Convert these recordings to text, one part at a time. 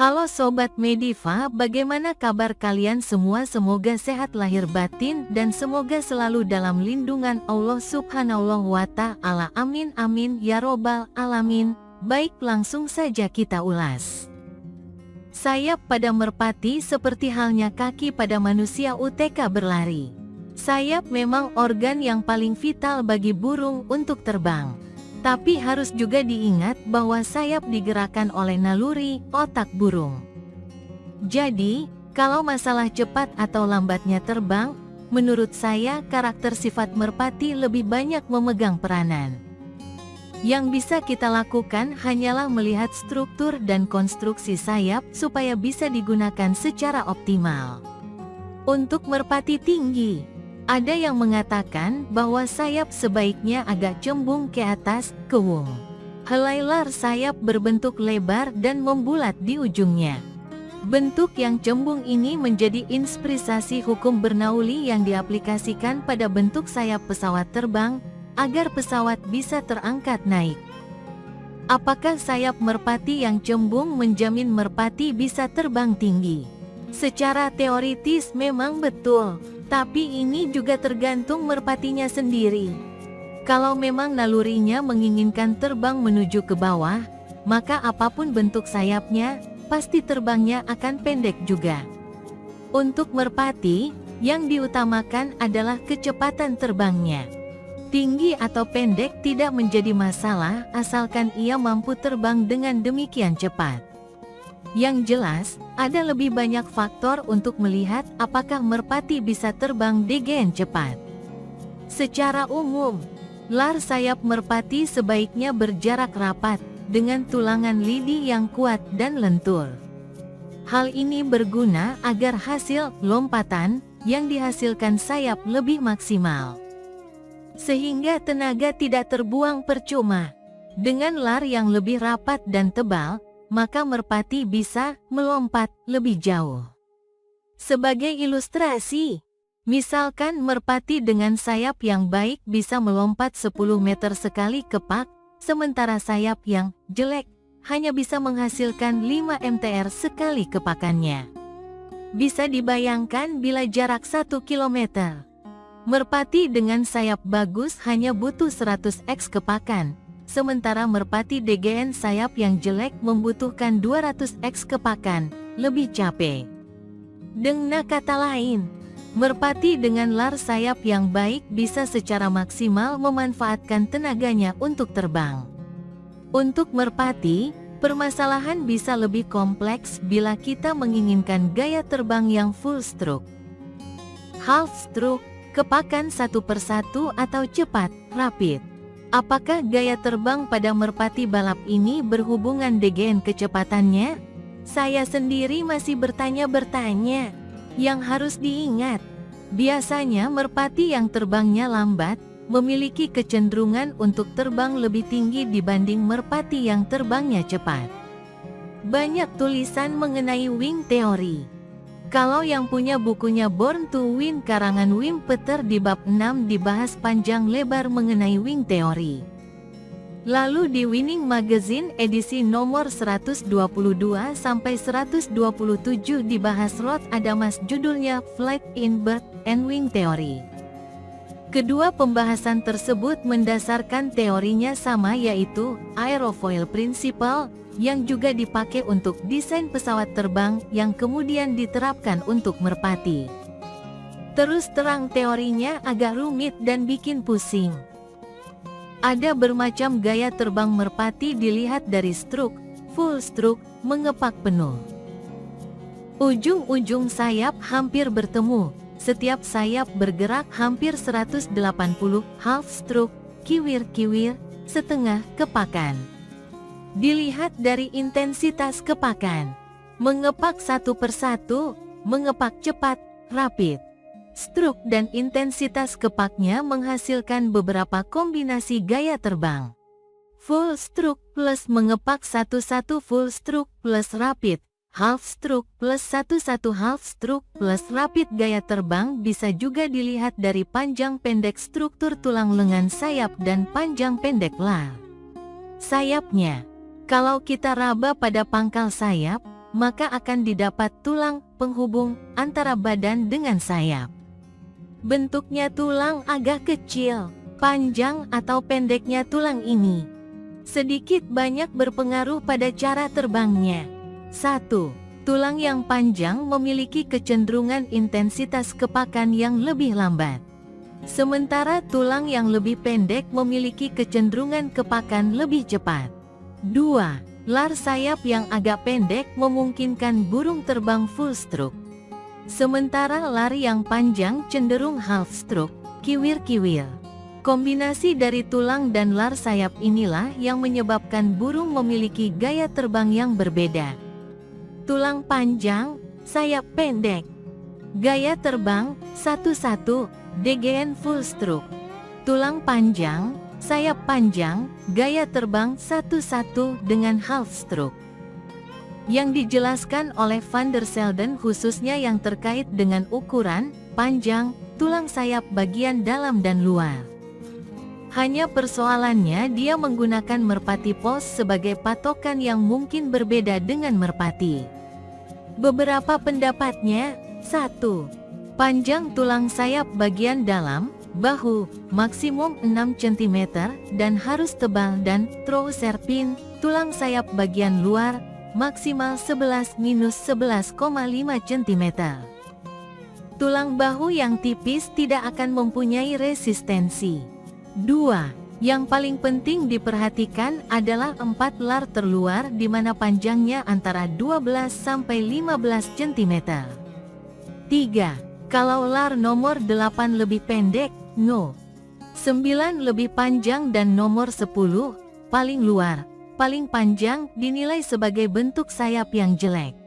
Halo Sobat Mediva, bagaimana kabar kalian semua? Semoga sehat lahir batin dan semoga selalu dalam lindungan Allah Subhanahu wa Ta'ala. Amin amin ya robbal alamin. Baik, langsung saja kita ulas. Sayap pada merpati seperti halnya kaki pada manusia UTK berlari. Sayap memang organ yang paling vital bagi burung untuk terbang. Tapi harus juga diingat bahwa sayap digerakkan oleh naluri otak burung. Jadi, kalau masalah cepat atau lambatnya terbang, menurut saya karakter sifat merpati lebih banyak memegang peranan. Yang bisa kita lakukan hanyalah melihat struktur dan konstruksi sayap supaya bisa digunakan secara optimal. Untuk merpati tinggi, ada yang mengatakan bahwa sayap sebaiknya agak cembung ke atas, kewung. Helai lar sayap berbentuk lebar dan membulat di ujungnya. Bentuk yang cembung ini menjadi inspirasi hukum Bernoulli yang diaplikasikan pada bentuk sayap pesawat terbang, agar pesawat bisa terangkat naik. Apakah sayap merpati yang cembung menjamin merpati bisa terbang tinggi? Secara teoritis memang betul, tapi ini juga tergantung merpatinya sendiri. Kalau memang nalurinya menginginkan terbang menuju ke bawah, maka apapun bentuk sayapnya, pasti terbangnya akan pendek juga. Untuk merpati, yang diutamakan adalah kecepatan terbangnya. Tinggi atau pendek tidak menjadi masalah asalkan ia mampu terbang dengan demikian cepat. Yang jelas, ada lebih banyak faktor untuk melihat apakah merpati bisa terbang dengan cepat. Secara umum, lar sayap merpati sebaiknya berjarak rapat, dengan tulangan lidi yang kuat dan lentur. Hal ini berguna agar hasil lompatan yang dihasilkan sayap lebih maksimal. Sehingga tenaga tidak terbuang percuma. Dengan lar yang lebih rapat dan tebal, maka merpati bisa melompat lebih jauh. Sebagai ilustrasi, misalkan merpati dengan sayap yang baik bisa melompat 10 meter sekali kepak, sementara sayap yang jelek hanya bisa menghasilkan 5 mtr sekali kepakannya. Bisa dibayangkan bila jarak 1 kilometer. Merpati dengan sayap bagus hanya butuh 100x kepakan. Sementara merpati DGN sayap yang jelek membutuhkan 200x kepakan, lebih capek. Dengan kata lain, merpati dengan lar sayap yang baik bisa secara maksimal memanfaatkan tenaganya untuk terbang. Untuk merpati, permasalahan bisa lebih kompleks bila kita menginginkan gaya terbang yang full stroke, half stroke, kepakan satu persatu atau cepat, rapid. Apakah gaya terbang pada merpati balap ini berhubungan dengan kecepatannya? Saya sendiri masih bertanya-bertanya. Yang harus diingat, biasanya merpati yang terbangnya lambat, memiliki kecenderungan untuk terbang lebih tinggi dibanding merpati yang terbangnya cepat. Banyak tulisan mengenai wing theory. Kalau yang punya bukunya Born to Win karangan Wim Peter di bab 6 dibahas panjang lebar mengenai wing theory. Lalu di Winning Magazine edisi nomor 122 sampai 127 dibahas Rod Adamas judulnya Flight in Bird and Wing Theory. Kedua pembahasan tersebut mendasarkan teorinya sama, yaitu aerofoil principle, yang juga dipakai untuk desain pesawat terbang yang kemudian diterapkan untuk merpati. Terus terang teorinya agak rumit dan bikin pusing. Ada bermacam gaya terbang merpati dilihat dari stroke, full stroke, mengepak penuh. Ujung-ujung sayap hampir bertemu, setiap sayap bergerak hampir 180, half stroke, kiwir-kiwir, setengah kepakan. Dilihat dari intensitas kepakan, mengepak satu persatu, mengepak cepat, rapid, stroke dan intensitas kepaknya menghasilkan beberapa kombinasi gaya terbang. Full stroke plus mengepak satu-satu full stroke plus rapid, half stroke plus satu-satu half stroke plus rapid. Gaya terbang bisa juga dilihat dari panjang pendek struktur tulang lengan sayap dan panjang pendek lar sayapnya. Kalau kita raba pada pangkal sayap, maka akan didapat tulang penghubung antara badan dengan sayap. Bentuknya tulang agak kecil, panjang atau pendeknya tulang ini sedikit banyak berpengaruh pada cara terbangnya. 1. Tulang yang panjang memiliki kecenderungan intensitas kepakan yang lebih lambat. Sementara tulang yang lebih pendek memiliki kecenderungan kepakan lebih cepat. 2. Lar sayap yang agak pendek memungkinkan burung terbang full stroke. Sementara lar yang panjang cenderung half stroke, kiwir-kiwir. Kombinasi dari tulang dan lar sayap inilah yang menyebabkan burung memiliki gaya terbang yang berbeda. Tulang panjang, sayap pendek. Gaya terbang 1-1, DGN full stroke. Tulang panjang, sayap panjang, gaya terbang 1-1 dengan half stroke. Yang dijelaskan oleh Van der Selden khususnya yang terkait dengan ukuran, panjang, tulang sayap bagian dalam dan luar. Hanya persoalannya dia menggunakan merpati pos sebagai patokan yang mungkin berbeda dengan merpati. Beberapa pendapatnya, 1. Panjang tulang sayap bagian dalam, bahu, maksimum 6 cm dan harus tebal dan trouser-pin, tulang sayap bagian luar, maksimal 11-11,5 cm. Tulang bahu yang tipis tidak akan mempunyai resistensi. 2. Yang paling penting diperhatikan adalah 4 lar terluar di mana panjangnya antara 12-15 cm. 3. Kalau lar nomor 8 lebih pendek, no. 9 lebih panjang dan nomor 10, paling luar, paling panjang dinilai sebagai bentuk sayap yang jelek.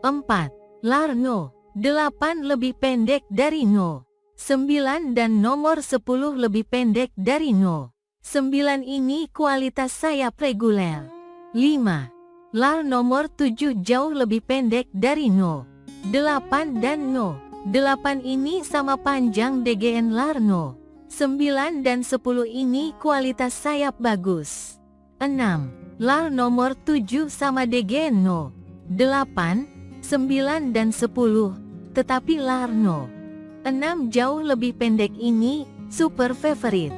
4. Lar no. 8 lebih pendek dari no. 9 dan nomor 10 lebih pendek dari no. 9 ini kualitas sayap reguler. 5. Lar nomor 7 jauh lebih pendek dari no. 8 dan no. 8 ini sama panjang DGN lar no. 9 dan 10 ini kualitas sayap bagus. 6. Lar nomor 7 sama DGN no. 8, 9 dan 10, tetapi lar no. 6 jauh lebih pendek ini, super favorite.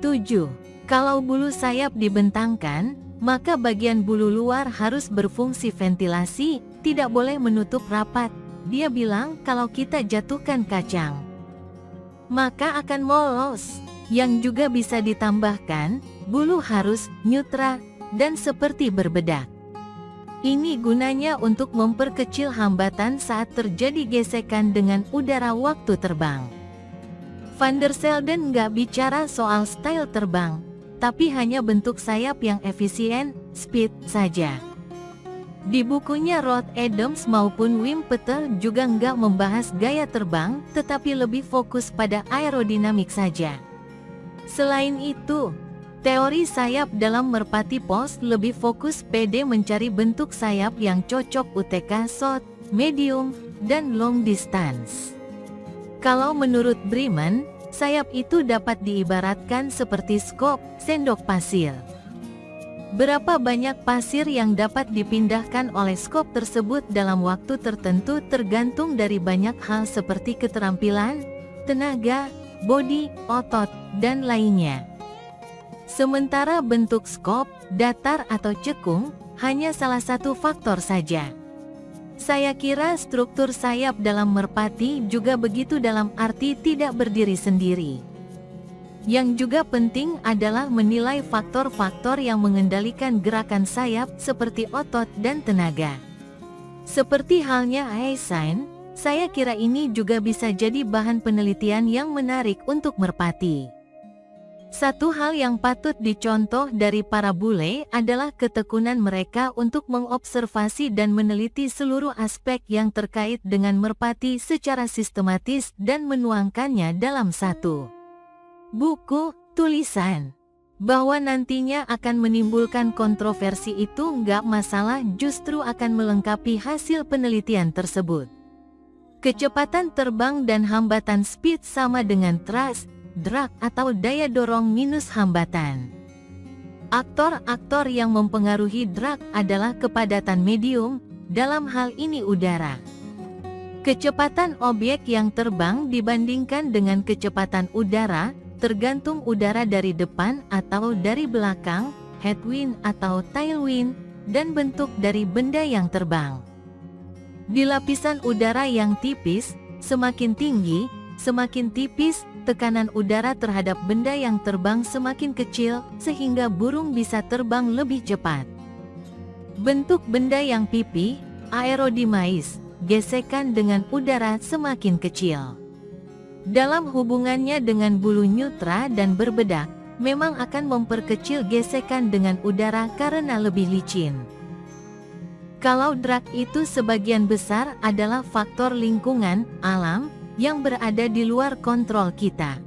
7. Kalau bulu sayap dibentangkan, maka bagian bulu luar harus berfungsi ventilasi, tidak boleh menutup rapat. Dia bilang kalau kita jatuhkan kacang, maka akan molos. Yang juga bisa ditambahkan, bulu harus neutral dan seperti berbedak. Ini gunanya untuk memperkecil hambatan saat terjadi gesekan dengan udara waktu terbang. Van der Selden nggak bicara soal style terbang, tapi hanya bentuk sayap yang efisien, speed saja. Di bukunya Rod Adams maupun Wim Peter juga nggak membahas gaya terbang, tetapi lebih fokus pada aerodinamik saja. Selain itu, teori sayap dalam merpati pos lebih fokus pada mencari bentuk sayap yang cocok UTK short, medium, dan long distance. Kalau menurut Bremen, sayap itu dapat diibaratkan seperti skop, sendok pasir. Berapa banyak pasir yang dapat dipindahkan oleh skop tersebut dalam waktu tertentu tergantung dari banyak hal seperti keterampilan, tenaga, bodi, otot, dan lainnya. Sementara bentuk skop, datar atau cekung, hanya salah satu faktor saja. Saya kira struktur sayap dalam merpati juga begitu dalam arti tidak berdiri sendiri. Yang juga penting adalah menilai faktor-faktor yang mengendalikan gerakan sayap seperti otot dan tenaga. Seperti halnya Heisan, saya kira ini juga bisa jadi bahan penelitian yang menarik untuk merpati. Satu hal yang patut dicontoh dari para bule adalah ketekunan mereka untuk mengobservasi dan meneliti seluruh aspek yang terkait dengan merpati secara sistematis dan menuangkannya dalam satu buku tulisan. Bahwa nantinya akan menimbulkan kontroversi itu nggak masalah, justru akan melengkapi hasil penelitian tersebut. Kecepatan terbang dan hambatan speed sama dengan thrust, drag atau daya dorong minus hambatan. Aktor-aktor yang mempengaruhi drag adalah kepadatan medium, dalam hal ini udara. Kecepatan objek yang terbang dibandingkan dengan kecepatan udara, tergantung udara dari depan atau dari belakang, headwind atau tailwind, dan bentuk dari benda yang terbang. Di lapisan udara yang tipis, semakin tinggi, semakin tipis, tekanan udara terhadap benda yang terbang semakin kecil, sehingga burung bisa terbang lebih cepat. Bentuk benda yang pipih, aerodinamais, gesekan dengan udara semakin kecil. Dalam hubungannya dengan bulu nyutra dan berbedak, memang akan memperkecil gesekan dengan udara karena lebih licin. Kalau drag itu sebagian besar adalah faktor lingkungan, alam, yang berada di luar kontrol kita.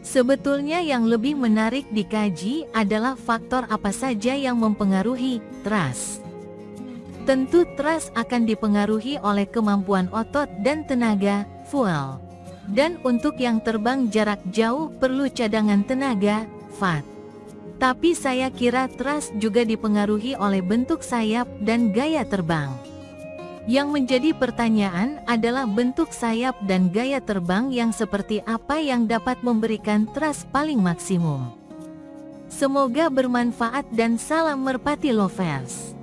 Sebetulnya yang lebih menarik dikaji adalah faktor apa saja yang mempengaruhi thrust. Tentu thrust akan dipengaruhi oleh kemampuan otot dan tenaga, fuel. Dan untuk yang terbang jarak jauh perlu cadangan tenaga, fat. Tapi saya kira thrust juga dipengaruhi oleh bentuk sayap dan gaya terbang. Yang menjadi pertanyaan adalah bentuk sayap dan gaya terbang yang seperti apa yang dapat memberikan thrust paling maksimum. Semoga bermanfaat dan salam merpati lovers.